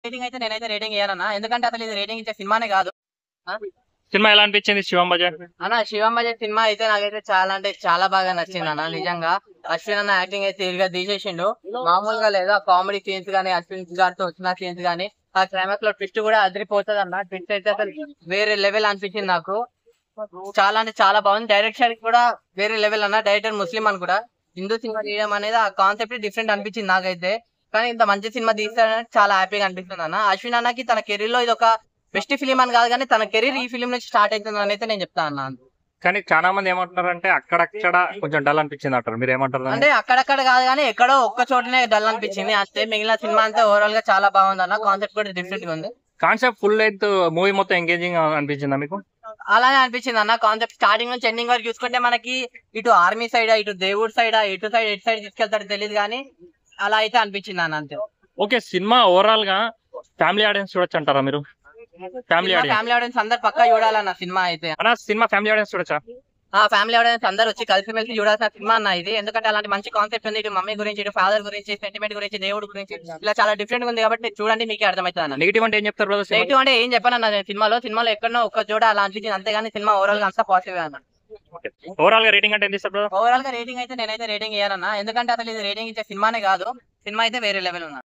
Rating అయితే నేనైతే rating ఇయ్యానన్నా, ఎందుకంటే అసలు ఇది రేటింగ్ ఇచ్చే సినిమానే కాదు. సినిమా ఎలా అనిపించింది శివం బజార్? అన్న శివం బజార్ సినిమా అయితే నాకైతే చాలా అంటే చాలా బాగా నచ్చింది అన్న. నిజంగా అశ్విన్ అన్న యాక్టింగ్ అయితే ఇదిగా తీసేసిండు, మామూలుగా లేదు. ఆ కామెడీ సీన్స్ గానీ, అశ్విన్ గారితో వచ్చిన సీన్స్ గానీ, ఆ క్లైమాక్స్ లో ట్విస్ట్ కూడా అదిరిపోతుంది అన్న. ట్విస్ట్ అయితే అసలు వేరే లెవెల్ అనిపించింది నాకు. చాలా అంటే చాలా బాగుంది. డైరెక్షన్ కూడా వేరే లెవెల్ అన్న. డైరెక్టర్ ముస్లిం అని కూడా, హిందూ సినిమా తీయడం అనేది ఆ కాన్సెప్ట్ డిఫరెంట్ అనిపించింది నాకైతే. కానీ ఇంత మంచి సినిమా తీస్తారని చాలా హ్యాపీగా అనిపిస్తుంది అన్న. అశ్విన్ అన్నకి తన కెరీర్ లో ఇది ఒక బెస్ట్ ఫిలిం అని కాదు, కానీ తన కెరీర్ ఈ ఫిలిం నుంచి స్టార్ట్ అవుతుంది అని అయితే నేను చెప్తాను అన్న. కానీ చాలా మంది ఏమంటున్నారు అంటే అక్కడక్కడ కొంచెం డల్ అనిపించింది అంటారు, మీరు ఏమంటారు? అంటే అక్కడక్కడ కాదు కానీ ఎక్కడో ఒక్క చోటనే డల్ అనిపించింది అంతే. మిగిలిన సినిమా అంతా ఓవరాల్ గా చాలా బాగుంది అన్న. కాన్సెప్ట్ కూడా డిఫరెంట్ గా ఉంది. కాన్సెప్ట్ ఫుల్ లెంత్ మూవీ మొత్తం ఎంగేజింగ్ అనిపించిందా మీకు? అలానే అనిపించింది అన్న. కాన్సెప్ట్ స్టార్టింగ్ నుంచి ఎండింగ్ వరకు చూసుకుంటే మనకి ఇటు ఆర్మీ సైడ్, ఇటు దేవుడి సైడ్, ఎటు సైడ్ తీసుకెళ్తాడో తెలియదు కానీ అలా అయితే అనిపించింది అన్న అంతే. ఓకే, సినిమా ఓవరాల్ గా ఫ్యామిలీ ఆడియన్స్ చూడొచ్చు అంటారా మీరు? ఫ్యామిలీ ఆడియన్స్ అందరు పక్కా చూడాలన్న సినిమా అయితే. అన్న సినిమా ఫ్యామిలీ ఆడియన్స్ చూడొచ్చా? ఫ్యామిలీ ఆడియన్స్ అందరు వచ్చి కలిసిమెలిసి చూడాల్సిన సినిమా అన్న ఇది. ఎందుకంటే అలాంటి మంచి కాన్సెప్ట్ ఉంది. ఇటు మమ్మీ గురించి, ఇటు ఫాదర్ గురించి, సెంటిమెంట్ గురించి, దేవుడి గురించి, ఇలా చాలా డిఫరెంట్ గా ఉంది. కాబట్టి చూడండి, మీకే అర్థమవుతుంది అన్న. నెగిటివ్ అంటే ఏం చెప్తారు బ్రదర్? నెగిటివ్ అంటే ఏం చెప్పాను అన్న. సినిమాలో ఎక్కడో ఒక్క చోట అలా అనిపించింది అంతేగాని సినిమా ఓవరాల్ గా అంతా పాజిటివ్ అన్న. ఓవరాల్ గా రేటింగ్ అంటే ఎంత ఇస్తారు బ్రదర్? ఓవరాల్ గా రేటింగ్ అయితే నేనైతే రేటింగ్ ఇయ్యానన్నా, ఎందుకంటే అసలు ఇది రేటింగ్ ఇచ్చే సినిమానే కాదు. సినిమా అయితే వేరే లెవెల్ ఉంది.